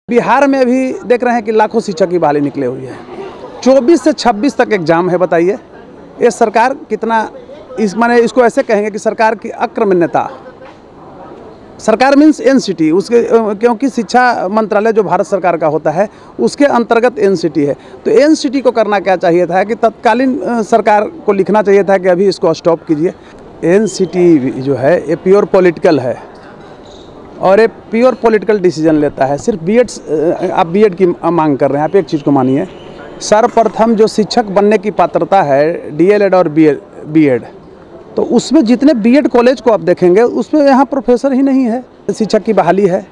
बिहार में भी देख रहे हैं कि लाखों शिक्षक की बहाली निकले हुई है। 24 से 26 तक एग्जाम है। बताइए ये सरकार कितना माने इसको ऐसे कहेंगे कि सरकार की अक्रमण्यता। सरकार मीन्स एनसीटी उसके, क्योंकि शिक्षा मंत्रालय जो भारत सरकार का होता है उसके अंतर्गत एनसीटी है। तो एनसीटी को करना क्या चाहिए था कि तत्कालीन सरकार को लिखना चाहिए था कि अभी इसको स्टॉप कीजिए। एनसीटी जो है ये प्योर पॉलिटिकल है और ये प्योर पॉलिटिकल डिसीजन लेता है। सिर्फ आप बीएड की मांग कर रहे हैं। आप एक चीज़ को मानिए, सर्वप्रथम जो शिक्षक बनने की पात्रता है डीएलएड और बीएड, तो उसमें जितने बीएड कॉलेज को आप देखेंगे उसमें यहाँ प्रोफेसर ही नहीं है। शिक्षक की बहाली है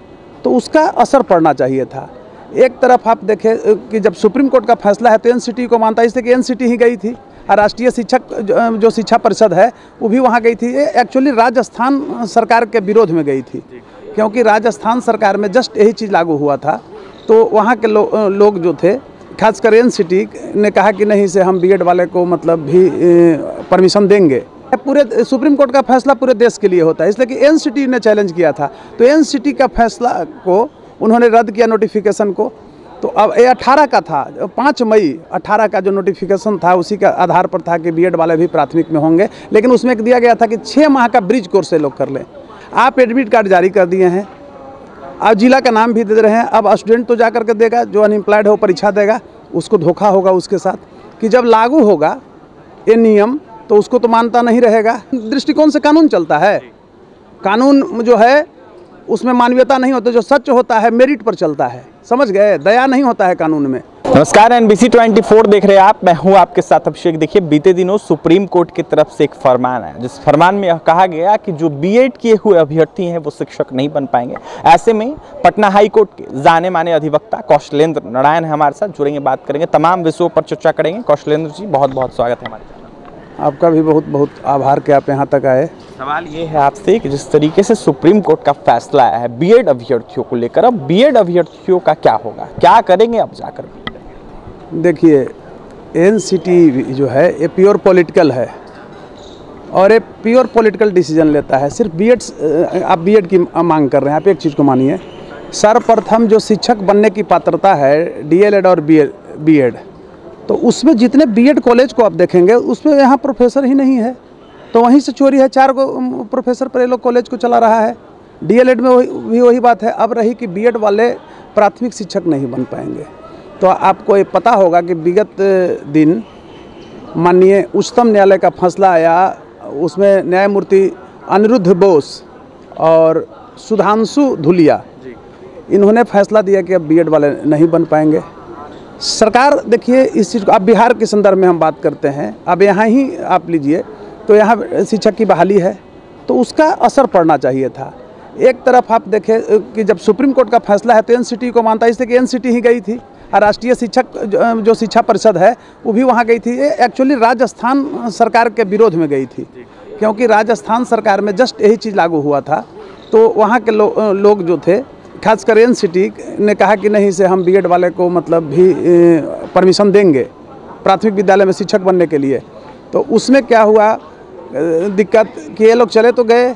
तो उसका असर पड़ना चाहिए था। एक तरफ आप देखें कि जब सुप्रीम कोर्ट का फैसला है तो एनसीटी को मानता है, इसलिए कि एनसीटी ही गई थी। राष्ट्रीय शिक्षक जो शिक्षा परिषद है वो भी वहाँ गई थी। ये एक्चुअली राजस्थान सरकार के विरोध में गई थी, क्योंकि राजस्थान सरकार में जस्ट यही चीज़ लागू हुआ था। तो वहाँ के लोग जो थे, खासकर एनसीटी ने कहा कि नहीं से हम बीएड वाले को मतलब भी परमिशन देंगे। पूरे सुप्रीम कोर्ट का फैसला पूरे देश के लिए होता है, इसलिए कि एनसीटी ने चैलेंज किया था। तो एनसीटी का फैसला को उन्होंने रद्द किया, नोटिफिकेशन को। तो अब ये 18 का था, 5 मई 18 का जो नोटिफिकेशन था उसी का आधार पर था कि बीएड वाले भी प्राथमिक में होंगे। लेकिन उसमें एक दिया गया था कि 6 माह का ब्रिज कोर्स से लोग कर लें। आप एडमिट कार्ड जारी कर दिए हैं, आप जिला का नाम भी दे रहे हैं। अब स्टूडेंट तो जा करके देगा, जो अनएम्प्लॉयड हो परीक्षा देगा, उसको धोखा होगा उसके साथ कि जब लागू होगा ये नियम तो उसको तो मानता नहीं रहेगा। दृष्टिकोण से कानून चलता है। कानून जो है उसमें मानवीयता नहीं होता, जो सच होता है मेरिट पर चलता है। समझ गए? दया नहीं होता है कानून में। नमस्कार, NBC 24 देख रहे हैं आप। मैं हूं आपके साथ अभिषेक। देखिए, बीते दिनों सुप्रीम कोर्ट की तरफ से एक फरमान है, जिस फरमान में यह कहा गया कि जो बीएड किए हुए अभ्यर्थी हैं वो शिक्षक नहीं बन पाएंगे। ऐसे में पटना हाई कोर्ट के जाने माने अधिवक्ता कौशलेंद्र नारायण हमारे साथ जुड़ेंगे, बात करेंगे, तमाम विषयों पर चर्चा करेंगे। कौशलेंद्र जी, बहुत बहुत स्वागत है हमारे चैनल। आपका भी बहुत बहुत आभार कि आप यहाँ तक आए। सवाल ये है आपसे कि जिस तरीके से सुप्रीम कोर्ट का फैसला आया है बीएड अभ्यर्थियों को लेकर, अब बीएड अभ्यर्थियों का क्या होगा, क्या करेंगे अब जाकर? देखिए, एनसीटी जो है ये प्योर पॉलिटिकल है और ये प्योर पॉलिटिकल डिसीजन लेता है। सिर्फ आप बीएड की मांग कर रहे हैं। आप एक चीज़ को मानिए, सर्वप्रथम जो शिक्षक बनने की पात्रता है डीएलएड और बीएड, तो उसमें जितने बीएड कॉलेज को आप देखेंगे उसमें यहाँ प्रोफेसर ही नहीं है। तो वहीं से चोरी है। 4 प्रोफेसर पर ये लोग कॉलेज को चला रहा है। डीएलएड में भी वही बात है। अब रही कि बीएड वाले प्राथमिक शिक्षक नहीं बन पाएंगे। तो आपको ये पता होगा कि विगत दिन माननीय उच्चतम न्यायालय का फैसला आया, उसमें न्यायमूर्ति अनिरुद्ध बोस और सुधांशु धुलिया, इन्होंने फैसला दिया कि अब बीएड वाले नहीं बन पाएंगे। सरकार देखिए, इस चीज़ को आप बिहार के संदर्भ में हम बात करते हैं। अब यहाँ ही आप लीजिए, तो यहाँ शिक्षक की बहाली है तो उसका असर पड़ना चाहिए था। एक तरफ आप देखें कि जब सुप्रीम कोर्ट का फैसला है तो एनसीटी को मानता है, इसलिए कि एनसीटी ही गई थी। राष्ट्रीय शिक्षक जो शिक्षा परिषद है वो भी वहाँ गई थी। ये एक्चुअली राजस्थान सरकार के विरोध में गई थी, क्योंकि राजस्थान सरकार में जस्ट यही चीज़ लागू हुआ था। तो वहाँ के लोग जो थे, खासकर एनसीटी ने कहा कि नहीं से हम बीएड वाले को मतलब भी परमिशन देंगे प्राथमिक विद्यालय में शिक्षक बनने के लिए। तो उसमें क्या हुआ दिक्कत कि ये लोग चले तो गए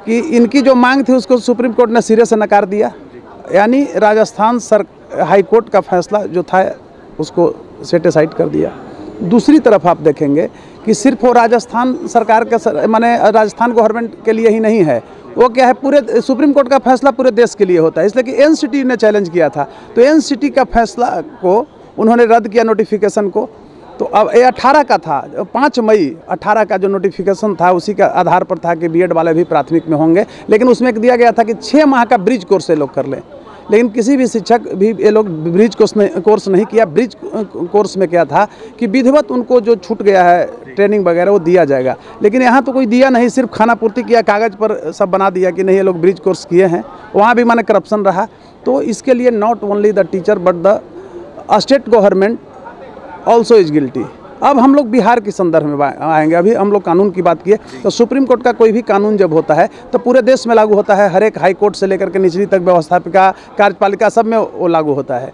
कि इनकी जो मांग थी उसको सुप्रीम कोर्ट ने सिरे से नकार दिया। यानी राजस्थान हाई कोर्ट का फैसला जो था उसको सेटिसाइड कर दिया। दूसरी तरफ आप देखेंगे कि सिर्फ वो राजस्थान सरकार के माने राजस्थान गवर्नमेंट के लिए ही नहीं है, वो क्या है, पूरे सुप्रीम कोर्ट का फैसला पूरे देश के लिए होता है, इसलिए कि एनसीटी ने चैलेंज किया था। तो एनसीटी का फैसला को उन्होंने रद्द किया, नोटिफिकेशन को। तो अब ये 18 का था, 5 मई 18 का जो नोटिफिकेशन था उसी का आधार पर था कि बीएड वाले भी प्राथमिक में होंगे। लेकिन उसमें एक दिया गया था कि 6 माह का ब्रिज कोर्स से लोग कर लें। लेकिन किसी भी शिक्षक भी ये लोग ब्रिज कोर्स नहीं किया। ब्रिज कोर्स में क्या था कि विधिवत उनको जो छूट गया है ट्रेनिंग वगैरह वो दिया जाएगा, लेकिन यहाँ तो कोई दिया नहीं, सिर्फ खाना पूर्ति किया, कागज़ पर सब बना दिया कि नहीं ये लोग ब्रिज कोर्स किए हैं। वहाँ भी माने करप्शन रहा। तो इसके लिए not only the teacher but the state government also is guilty. अब हम लोग बिहार के संदर्भ में आएंगे। अभी हम लोग कानून की बात किए, तो सुप्रीम कोर्ट का कोई भी कानून जब होता है तो पूरे देश में लागू होता है। हर एक हाई कोर्ट से लेकर के निचली तक, व्यवस्थापिका, कार्यपालिका, सब में वो लागू होता है।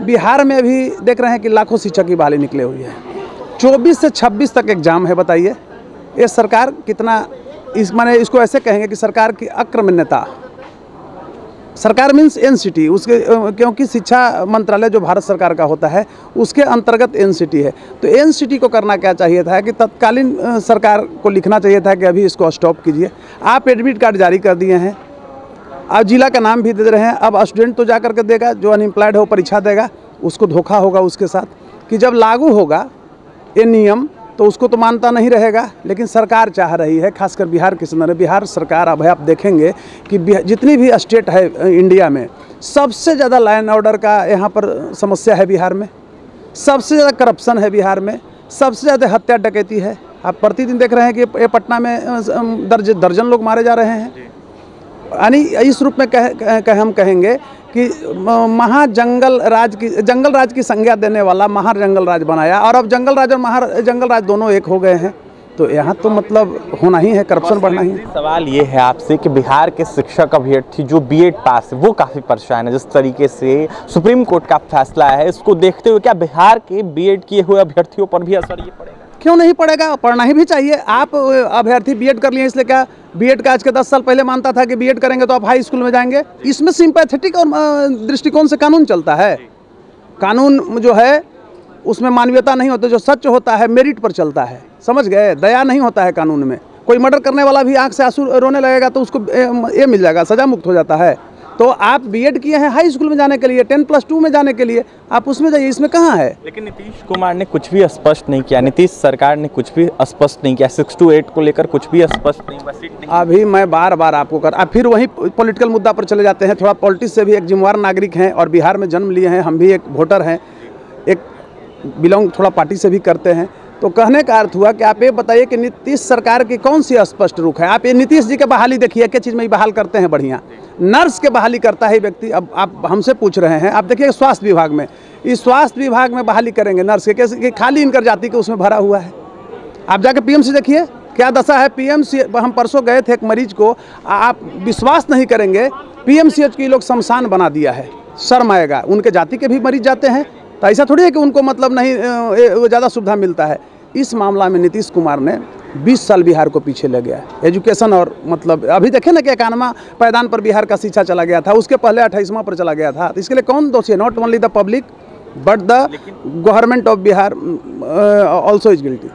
बिहार में भी देख रहे हैं कि लाखों शिक्षक की बहाली निकले हुई है। 24 से 26 तक एग्जाम है। बताइए ये सरकार कितना माने इसको ऐसे कहेंगे कि सरकार की अक्रमण्यता। सरकार मीन्स एनसीटी, उसके क्योंकि शिक्षा मंत्रालय जो भारत सरकार का होता है उसके अंतर्गत एनसीटी है। तो एनसीटी को करना क्या चाहिए था कि तत्कालीन सरकार को लिखना चाहिए था कि अभी इसको स्टॉप कीजिए। आप एडमिट कार्ड जारी कर दिए हैं, अब जिला का नाम भी दे रहे हैं। अब स्टूडेंट तो जा करके देगा, जो अनएम्प्लॉयड है वो परीक्षा देगा, उसको धोखा होगा उसके साथ कि जब लागू होगा ये नियम तो उसको तो मानता नहीं रहेगा। लेकिन सरकार चाह रही है, खासकर बिहार के संदर्भ में, बिहार सरकार, अब आप देखेंगे कि जितनी भी स्टेट है इंडिया में, सबसे ज़्यादा लॉ एंड ऑर्डर का यहाँ पर समस्या है बिहार में, सबसे ज़्यादा करप्शन है बिहार में, सबसे ज़्यादा हत्या डकैती है। आप प्रतिदिन देख रहे हैं कि ये पटना में दर्जन लोग मारे जा रहे हैं। यानी इस रूप में हम कहेंगे कि महाजंगल राज की संज्ञा देने वाला महाजंगल राज बनाया, और अब जंगल राज और महाजंगल राज दोनों एक हो गए हैं। तो यहाँ तो मतलब होना ही है, करप्शन बढ़ना ही है। सवाल ये है आपसे कि बिहार के शिक्षक अभ्यर्थी जो बीएड पास है वो काफ़ी परेशान है। जिस तरीके से सुप्रीम कोर्ट का फैसला है, इसको देखते हुए क्या बिहार के बीएड किए हुए अभ्यर्थियों पर भी असर ये पड़ेगा? क्यों नहीं पड़ेगा, पढ़ना ही भी चाहिए। आप अभ्यर्थी बीएड कर लिए, इसलिए क्या बीएड का आज के 10 साल पहले मानता था कि बीएड करेंगे तो आप हाई स्कूल में जाएंगे? इसमें सिंपैथेटिक और दृष्टिकोण से कानून चलता है। कानून जो है उसमें मानवीयता नहीं होता, जो सच होता है मेरिट पर चलता है, समझ गए? दया नहीं होता है कानून में। कोई मर्डर करने वाला भी आंख से आंसू रोने लगेगा तो उसको ये मिल जाएगा, सजा मुक्त हो जाता है। तो आप बीएड किए हैं हाई स्कूल में जाने के लिए, 10+2 में जाने के लिए, आप उसमें जाइए, इसमें कहाँ है? लेकिन नीतीश कुमार ने कुछ भी स्पष्ट नहीं किया, नीतीश सरकार ने कुछ भी स्पष्ट नहीं किया, 6 to 8 को लेकर कुछ भी स्पष्ट नहीं, बस सीट नहीं। अभी मैं बार बार आपको आप फिर वही पॉलिटिकल मुद्दा पर चले जाते हैं। थोड़ा पॉलिटिक्स से भी एक जिम्मेवार नागरिक हैं और बिहार में जन्म लिए हैं, हम भी एक वोटर हैं, एक बिलोंग थोड़ा पार्टी से भी करते हैं। तो कहने का अर्थ हुआ कि आप ये बताइए कि नीतीश सरकार की कौन सी स्पष्ट रुख है? आप ये नीतीश जी के बहाली देखिए, क्या चीज़ में बहाल करते हैं बढ़िया, नर्स के बहाली करता है व्यक्ति। अब आप हमसे पूछ रहे हैं, आप देखिए स्वास्थ्य विभाग में, इस स्वास्थ्य विभाग में बहाली करेंगे नर्स के, कैसे खाली इनकर जाति के उसमें भरा हुआ है। आप जाके पीएमसी देखिए क्या दशा है। पीएमसी, हम परसों गए थे एक मरीज को, आप विश्वास नहीं करेंगे, पीएमसीएच के लोग शमशान बना दिया है। शर्म आएगा, उनके जाति के भी मरीज जाते हैं, तो ऐसा थोड़ी है कि उनको मतलब नहीं ज़्यादा सुविधा मिलता है। इस मामला में नीतीश कुमार ने 20 साल बिहार को पीछे ले गया एजुकेशन, और मतलब अभी देखें ना कि 91वां पायदान पर बिहार का शिक्षा चला गया था, उसके पहले 28वां पर चला गया था। तो इसके लिए कौन दोषी है? Not only the public but the government of Bihar also is guilty.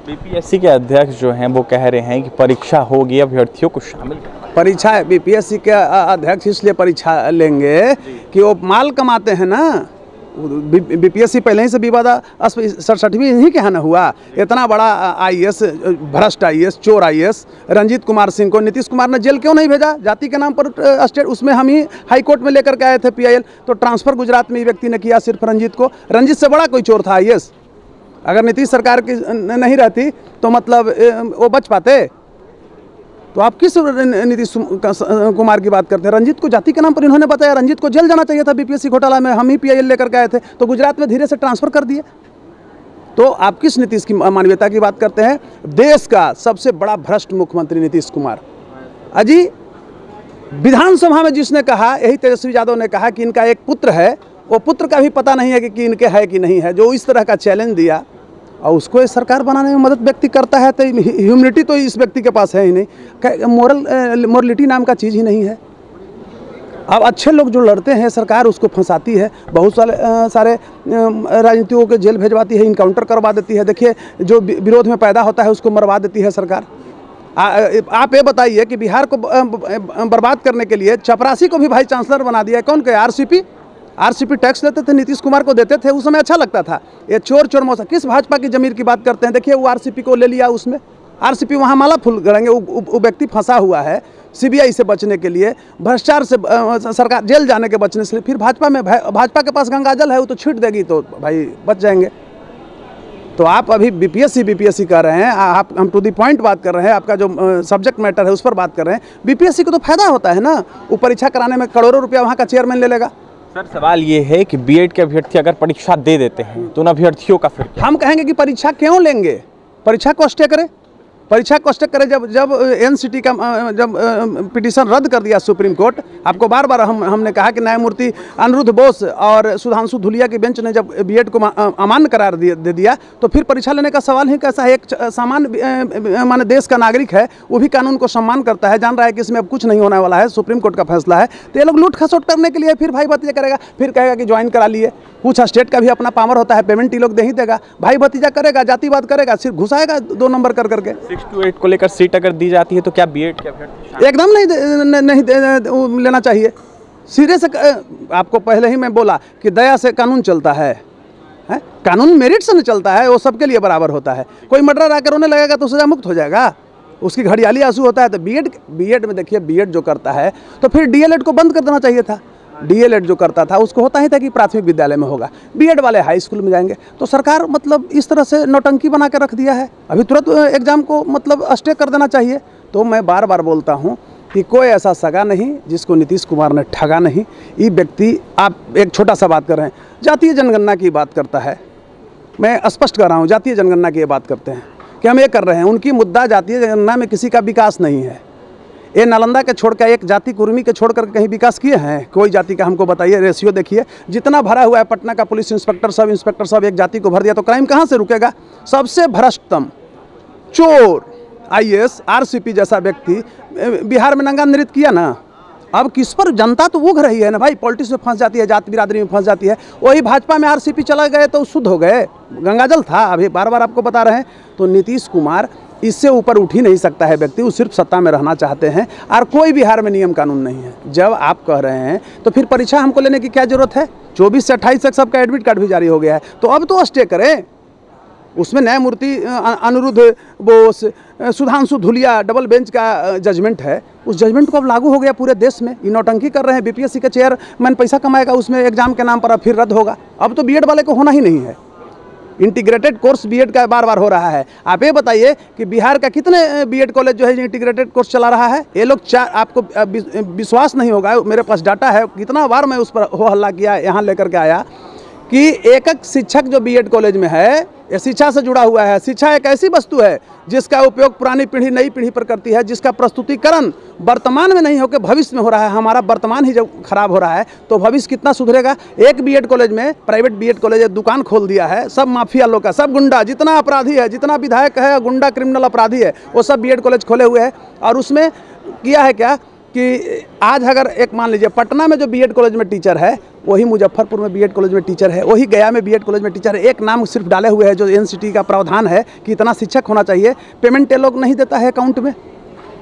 BPSC के अध्यक्ष जो हैं वो कह रहे हैं कि परीक्षा होगी, अभ्यर्थियों को शामिल करना। परीक्षा, बीपीएससी के अध्यक्ष इसलिए परीक्षा लेंगे कि वो माल कमाते हैं ना। बीपीएससी पहले ही से विवादा 67वीं इन्हीं के यहाँ न हुआ। इतना बड़ा आईएएस, भ्रष्ट आईएएस, चोर आईएएस रंजीत कुमार सिंह को नीतीश कुमार ने जेल क्यों नहीं भेजा? जाति के नाम पर स्टेट, उसमें हम ही हाई कोर्ट में लेकर के आए थे पीआईएल। तो ट्रांसफर गुजरात में व्यक्ति ने किया सिर्फ रंजीत को। रंजीत से बड़ा कोई चोर था आईएएस? अगर नीतीश सरकार की नहीं रहती तो मतलब वो बच पाते? तो आप किस नीतीश कुमार की बात करते हैं? रंजीत को जाति के नाम पर इन्होंने बताया, रंजीत को जेल जाना चाहिए था बीपीएससी घोटाला में, हम ही पीआईएल लेकर के आए थे, तो गुजरात में धीरे से ट्रांसफर कर दिए। तो आप किस नीतीश की मानवीयता की बात करते हैं? देश का सबसे बड़ा भ्रष्ट मुख्यमंत्री नीतीश कुमार। अजी विधानसभा में जिसने कहा, यही तेजस्वी यादव ने कहा कि इनका एक पुत्र है, वो पुत्र का भी पता नहीं है कि इनके है कि नहीं है, जो इस तरह का चैलेंज दिया और उसको सरकार बनाने में मदद व्यक्ति करता है। तो ह्यूमिलिटी तो इस व्यक्ति के पास है ही नहीं, मोरलिटी नाम का चीज़ ही नहीं है। अब अच्छे लोग जो लड़ते हैं सरकार उसको फंसाती है, बहुत सारे राजनीतिकों के जेल भेजवाती है, इनकाउंटर करवा देती है। देखिए जो विरोध में पैदा होता है उसको मरवा देती है सरकार। आप ये बताइए कि बिहार को बर्बाद करने के लिए चपरासी को भी भाई चांसलर बना दिया है। कौन के? आरसीपी टैक्स लेते थे, नीतीश कुमार को देते थे, उस समय अच्छा लगता था। ये चोर मौसा, किस भाजपा की जमीर की बात करते हैं? देखिए वो आरसीपी को ले लिया, उसमें आरसीपी वहाँ माला फूल करेंगे। वो व्यक्ति फंसा हुआ है सीबीआई से बचने के लिए, भ्रष्टाचार से सरकार जेल जाने के बचने से। फिर भाजपा के पास गंगाजल है, वो तो छीट देगी तो भाई बच जाएंगे। तो आप अभी बीपीएससी कर रहे हैं, हम टू दी पॉइंट बात कर रहे हैं, आपका जो सब्जेक्ट मैटर है उस पर बात कर रहे हैं। बीपीएससी को तो फायदा होता है ना, वो परीक्षा कराने में करोड़ों रुपया वहाँ का चेयरमैन ले लेगा। सर सवाल ये है कि बीएड के अभ्यर्थी अगर परीक्षा दे देते हैं तो उन अभ्यर्थियों का फिर क्या? हम कहेंगे कि परीक्षा क्यों लेंगे, परीक्षा को स्टे करें। परीक्षा को स्टे करे। जब एनसीटी का जब पिटीशन रद्द कर दिया सुप्रीम कोर्ट, आपको बार बार हमने कहा कि न्यायमूर्ति अनिरुद्ध बोस और सुधांशु धुलिया की बेंच ने जब बीएड को अमान्य करार दे दिया, तो फिर परीक्षा लेने का सवाल ही कैसा है। एक सामान्य माने देश का नागरिक है, वो भी कानून को सम्मान करता है, जान रहा है कि इसमें अब कुछ नहीं होने वाला है, सुप्रीम कोर्ट का फैसला है, तो ये लोग लूट खसोट करने के लिए फिर भाई भतीजा करेगा, फिर कहेगा कि ज्वाइन करा लिए। कुछ स्टेट का भी अपना पावर होता है, पेमेंट ये लोग दे ही देगा, भाई भतीजा करेगा, जातिवाद करेगा, सिर्फ घुसाएगा 2 नंबर कर करके। 6 to 8 को लेकर सीट अगर दी जाती है तो क्या बीएड के अभ्यर्थी एकदम नहीं लेना चाहिए। सिरे से आपको पहले ही मैं बोला कि दया से कानून चलता है, कानून मेरिट से नहीं चलता है, वो सबके लिए बराबर होता है। कोई मर्डर आकर रोने लगेगा तो सजा मुक्त हो जाएगा, उसकी घड़ियाली आंसू होता है। तो बीएड में देखिए, बीएड जो करता है तो फिर डीएलएड को बंद कर देना चाहिए था। डीएलएड जो करता था उसको होता ही था कि प्राथमिक विद्यालय में होगा, बीएड वाले हाई स्कूल में जाएंगे। तो सरकार मतलब इस तरह से नौटंकी बना के रख दिया है, अभी तुरंत एग्जाम को मतलब स्टे कर देना चाहिए। तो मैं बार बार बोलता हूँ कि कोई ऐसा सगा नहीं जिसको नीतीश कुमार ने ठगा नहीं। ये व्यक्ति, आप एक छोटा सा बात कर रहे हैं, जातीय जनगणना की बात करता है, मैं स्पष्ट कर रहा हूँ, जातीय जनगणना की ये बात करते हैं कि हम ये कर रहे हैं। उनकी मुद्दा जातीय जनगणना में किसी का विकास नहीं है। ये नालंदा के छोड़ कर, एक जाति कुर्मी के छोड़ कर कहीं विकास किए हैं कोई जाति का? हमको बताइए। रेशियो देखिए जितना भरा हुआ है, पटना का पुलिस इंस्पेक्टर सब एक जाति को भर दिया तो क्राइम कहाँ से रुकेगा? सबसे भ्रष्टतम चोर आईएएस आरसीपी जैसा व्यक्ति बिहार में नंगा नृत्य किया ना। अब किस पर जनता तो उग रही है ना भाई, पॉलिटिक्स में फंस जाती है, जाति बिरादरी में फंस जाती है। वही भाजपा में आरसीपी चला गए तो शुद्ध हो गए, गंगाजल था। अभी बार बार आपको बता रहे हैं। तो नीतीश कुमार इससे ऊपर उठ ही नहीं सकता है व्यक्ति, वो सिर्फ सत्ता में रहना चाहते हैं और कोई बिहार में नियम कानून नहीं है। जब आप कह रहे हैं तो फिर परीक्षा हमको लेने की क्या जरूरत है? 24 से 28 तक सबका एडमिट कार्ड भी जारी हो गया है, तो अब तो स्टे करें। उसमें न्यायमूर्ति अनिरुद्ध बोस, सुधांशु धुलिया डबल बेंच का जजमेंट है, उस जजमेंट को अब लागू हो गया पूरे देश में। ये नौटंकी कर रहे हैं, बीपीएससी का चेयरमैन पैसा कमाएगा उसमें एग्जाम के नाम पर, अब फिर रद्द होगा। अब तो बीएड वाले को होना ही नहीं है। इंटीग्रेटेड कोर्स बीएड का बार बार हो रहा है। आप ये बताइए कि बिहार का कितने बीएड कॉलेज जो है इंटीग्रेटेड कोर्स चला रहा है? ये लोग आपको विश्वास नहीं होगा, मेरे पास डाटा है, कितना बार मैं उस पर हो हल्ला किया, यहाँ लेकर के आया कि एक शिक्षक जो बीएड कॉलेज में है, ये शिक्षा से जुड़ा हुआ है। शिक्षा एक ऐसी वस्तु है जिसका उपयोग पुरानी पीढ़ी नई पीढ़ी पर करती है, जिसका प्रस्तुतिकरण वर्तमान में नहीं होकर भविष्य में हो रहा है। हमारा वर्तमान ही जब खराब हो रहा है तो भविष्य कितना सुधरेगा? एक बीएड कॉलेज में, प्राइवेट बीएड कॉलेज, दुकान खोल दिया है, सब माफिया लोग का, सब गुंडा, जितना अपराधी है, जितना विधायक है गुंडा क्रिमिनल अपराधी है, वो सब बीएड कॉलेज खोले हुए हैं। और उसमें किया है क्या कि आज अगर एक मान लीजिए पटना में जो बीएड कॉलेज में टीचर है, वही मुजफ्फरपुर में बीएड कॉलेज में टीचर है, वही गया में बीएड कॉलेज में टीचर है। एक नाम सिर्फ डाले हुए है जो एनसीटी का प्रावधान है कि इतना शिक्षक होना चाहिए। पेमेंट ये लोग नहीं देता है अकाउंट में,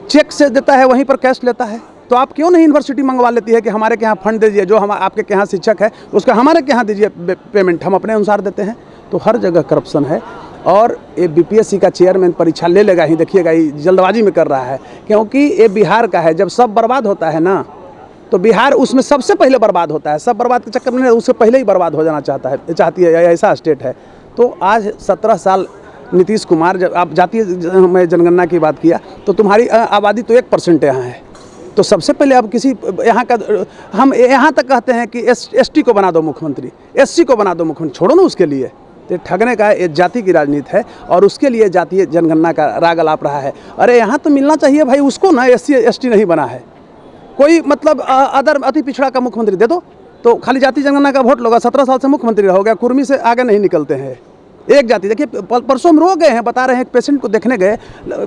चेक से देता है, वहीं पर कैश लेता है। तो आप क्यों नहीं यूनिवर्सिटी मंगवा लेती है कि हमारे के यहाँ फंड दीजिए, जो हम आपके के यहाँ शिक्षक है उसका हमारे के यहाँ दीजिए पेमेंट, हम अपने अनुसार देते हैं। तो हर जगह करप्शन है। और ये बीपीएससी का चेयरमैन परीक्षा ले लेगा ही, देखिएगा, ये जल्दबाजी में कर रहा है, क्योंकि ये बिहार का है। जब सब बर्बाद होता है ना, तो बिहार उसमें सबसे पहले बर्बाद होता है। सब बर्बाद के चक्कर में उससे पहले ही बर्बाद हो जाना चाहती है, ऐसा स्टेट है। तो आज 17 साल नीतीश कुमार, जब आप जातीय जनगणना की बात किया तो तुम्हारी आबादी तो 1% यहाँ है, तो सबसे पहले अब किसी यहाँ का, हम यहाँ तक कहते हैं कि एसटी को बना दो मुख्यमंत्री, एससी को बना दो मुख्यमंत्री, छोड़ो ना उसके लिए। तो ठगने का एक जाति की राजनीति है और उसके लिए जातीय जनगणना का राग अलाप रहा है। अरे यहाँ तो मिलना चाहिए भाई उसको ना, एससी एसटी नहीं बना है कोई, मतलब अदर अति पिछड़ा का मुख्यमंत्री दे दो, तो खाली जाति जनगणना का वोट लोगा। 17 साल से मुख्यमंत्री हो गया, कुर्मी से आगे नहीं निकलते हैं। एक जाति, देखिए परसों हम रो गए हैं, बता रहे हैं, एक पेशेंट को देखने गए,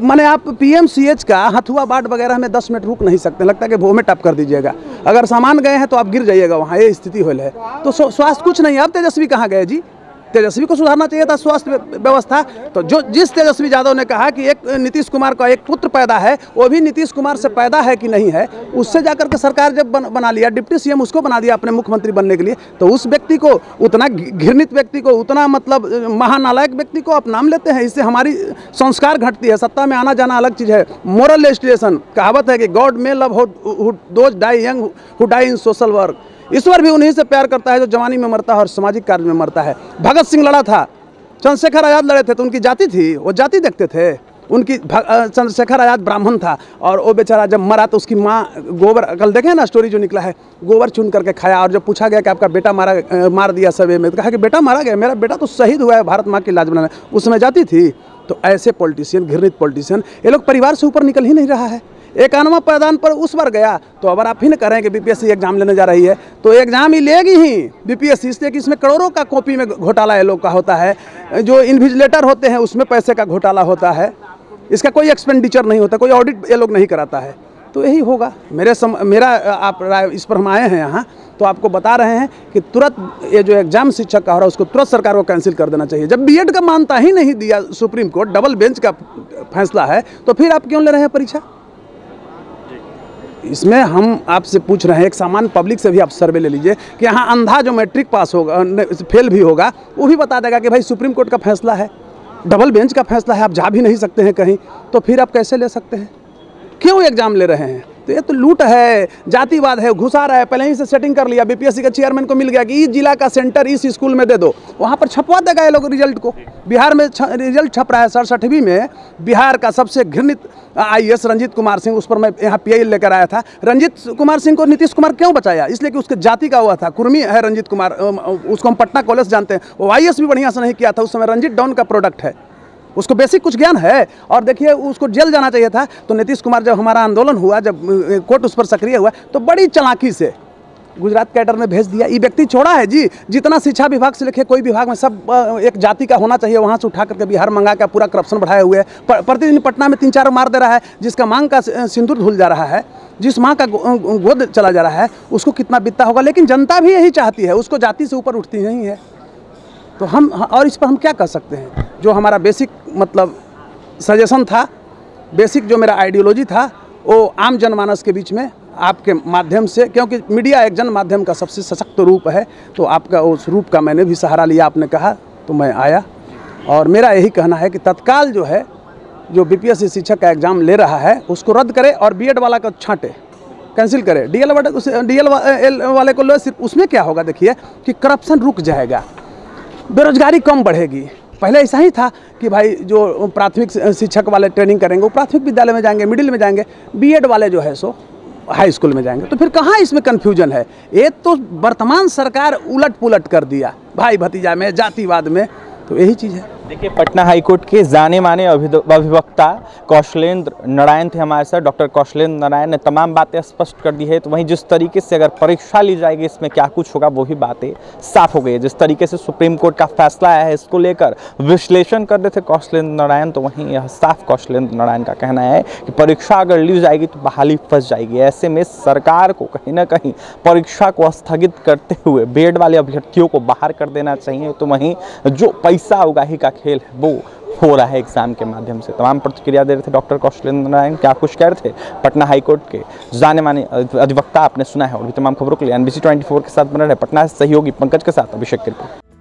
माने आप पीएमसीएच का हथुआ वार्ड वगैरह में 10 मिनट रुक नहीं सकते, लगता है कि भो में टप कर दीजिएगा। अगर सामान गए हैं तो आप गिर जाइएगा वहाँ, ये स्थिति हो है। तो स्वास्थ्य कुछ नहीं है। अब तेजस्वी कहाँ गए जी? तेजस्वी को सुधारना चाहिए था स्वास्थ्य व्यवस्था। तो जो जिस तेजस्वी यादव ने कहा कि एक नीतीश कुमार का एक पुत्र पैदा है, वो भी नीतीश कुमार से पैदा है कि नहीं है, उससे जाकर के सरकार जब बना लिया, डिप्टी सीएम उसको बना दिया अपने मुख्यमंत्री बनने के लिए, तो उस व्यक्ति को, उतना घृणित व्यक्ति को, उतना मतलब महानालायक व्यक्ति को आप नाम लेते हैं। इससे हमारी संस्कार घटती है। सत्ता में आना जाना अलग चीज़ है। मोरल लेजिस्लेशन, कहावत है कि God may love those die young who die in social work. ईश्वर भी उन्हीं से प्यार करता है जो जवानी में मरता है और सामाजिक कार्य में मरता है। भगत सिंह लड़ा था, चंद्रशेखर आजाद लड़े थे, तो उनकी जाति थी, वो जाति देखते थे उनकी। चंद्रशेखर आजाद ब्राह्मण था और वो बेचारा जब मरा तो उसकी माँ गोबर, कल देखे ना स्टोरी जो निकला है, गोबर चुन करके खाया। और जब पूछा गया कि आपका बेटा मार दिया सवे में, तो कहा कि बेटा मारा गया, मेरा बेटा तो शहीद हुआ है भारत माँ की लाज बनाने। उसमें जाति थी। तो ऐसे पॉलिटिशियन, घृणित पॉलिटिशियन, ये लोग परिवार से ऊपर निकल ही नहीं रहा है। 91वां पायदान पर उस बार गया, तो अगर आप ही न कह रहे हैं कि बीपीएससी एग्जाम लेने जा रही है, तो एग्जाम ही लेगी ही बीपीएससी, इसलिए कि इसमें करोड़ों का कॉपी में घोटाला ये लोग का होता है, जो इन्विजिलेटर होते हैं उसमें पैसे का घोटाला होता है, इसका कोई एक्सपेंडिचर नहीं होता, कोई ऑडिट ये लोग नहीं कराता है। तो यही होगा। मेरा आप राय इस पर हम आए हैं यहाँ, तो आपको बता रहे हैं कि तुरंत ये जो एग्जाम शिक्षक का हो रहा है उसको तुरंत सरकार को कैंसिल कर देना चाहिए। जब बीएड का मानता ही नहीं दिया सुप्रीम कोर्ट, डबल बेंच का फैसला है, तो फिर आप क्यों ले रहे हैं परीक्षा? इसमें हम आपसे पूछ रहे हैं, एक सामान्य पब्लिक से भी आप सर्वे ले लीजिए कि यहाँ अंधा जो मैट्रिक पास होगा, फेल भी होगा, वो भी बता देगा कि भाई सुप्रीम कोर्ट का फैसला है, डबल बेंच का फैसला है, आप जा भी नहीं सकते हैं कहीं, तो फिर आप कैसे ले सकते हैं? क्यों एग्जाम ले रहे हैं? तो ये तो लूट है, जातिवाद है, घुसा रहा है। पहले ही से सेटिंग कर लिया, बीपीएससी के चेयरमैन को मिल गया कि इस जिला का सेंटर इस स्कूल में दे दो, वहाँ पर छपवा देगा ये लोग रिजल्ट को। बिहार में रिजल्ट छप रहा है 67वीं में, बिहार का सबसे घृणित आईएएस रंजीत कुमार सिंह, उस पर मैं यहाँ पीआई लेकर आया था। रंजीत कुमार सिंह को नीतीश कुमार क्यों बचाया? इसलिए कि उसके जाति का हुआ था, कुर्मी है रंजीत कुमार, उसको हम पटना कॉलेज जानते हैं। वो आईएएस भी बढ़िया से नहीं किया था, उस समय रंजीत डॉन का प्रोडक्ट है, उसको बेसिक कुछ ज्ञान है। और देखिए उसको जेल जाना चाहिए था, तो नीतीश कुमार जब हमारा आंदोलन हुआ, जब कोर्ट उस पर सक्रिय हुआ, तो बड़ी चालाकी से गुजरात कैडर में भेज दिया। ये व्यक्ति छोड़ा है जी, जितना शिक्षा विभाग से लेके कोई विभाग में सब एक जाति का होना चाहिए, वहाँ से उठा करके बिहार मंगा के पूरा करप्शन बढ़ाए हुए है। प्रतिदिन पटना में 3-4 मार दे रहा है, जिसका मांग का सिंदूर धुल जा रहा है, जिस माँ का गोद चला जा रहा है, उसको कितना बिकता होगा। लेकिन जनता भी यही चाहती है, उसको जाति से ऊपर उठती नहीं है। तो हम, और इस पर हम क्या कर सकते हैं? जो हमारा बेसिक मतलब सजेशन था, बेसिक जो मेरा आइडियोलॉजी था, वो आम जनमानस के बीच में आपके माध्यम से, क्योंकि मीडिया एक जन माध्यम का सबसे सशक्त रूप है, तो आपका उस रूप का मैंने भी सहारा लिया। आपने कहा तो मैं आया, और मेरा यही कहना है कि तत्काल जो है, जो बीपीएससी शिक्षक का एग्ज़ाम ले रहा है उसको रद्द करे और बीएड वाला को छांटे, कैंसिल करे। डीएल वाले को लो, सिर्फ उसमें क्या होगा देखिए कि करप्शन रुक जाएगा, बेरोजगारी कम बढ़ेगी। पहले ऐसा ही था कि भाई जो प्राथमिक शिक्षक वाले ट्रेनिंग करेंगे वो प्राथमिक विद्यालय में जाएंगे, मिडिल में जाएंगे, बीएड वाले जो है सो हाई स्कूल में जाएंगे। तो फिर कहाँ इसमें कन्फ्यूजन है? ये तो वर्तमान सरकार उलट पुलट कर दिया, भाई भतीजा में, जातिवाद में, तो यही चीज़ है। देखिए, पटना हाईकोर्ट के जाने माने अभिवक्ता कौशलेंद्र नारायण थे हमारे साथ। डॉक्टर कौशलेंद्र नारायण ने तमाम बातें स्पष्ट कर दी है। तो वहीं जिस तरीके से अगर परीक्षा ली जाएगी, इसमें क्या कुछ होगा वो भी बातें साफ हो गई है। जिस तरीके से सुप्रीम कोर्ट का फैसला आया है, इसको लेकर विश्लेषण कर रहे थे कौशलेंद्र नारायण, तो वहीं यह साफ कौशलेंद्र नारायण का कहना है कि परीक्षा अगर ली जाएगी तो बहाली फंस जाएगी। ऐसे में सरकार को कहीं ना कहीं परीक्षा को स्थगित करते हुए बीएड वाले अभ्यर्थियों को बाहर कर देना चाहिए। तो वहीं जो पैसा उगाही का खेल है वो हो रहा है एग्जाम के माध्यम से। तमाम प्रतिक्रिया दे रहे थे डॉक्टर कौशलेंद्र नारायण। क्या कुछ कह रहे थे पटना हाईकोर्ट के जाने माने अधिवक्ता, आपने सुना है। और भी तमाम खबरों के लिए NBC 24 के साथ बना रहे। पटना से सहयोगी पंकज के साथ अभिषेक की रिपोर्ट।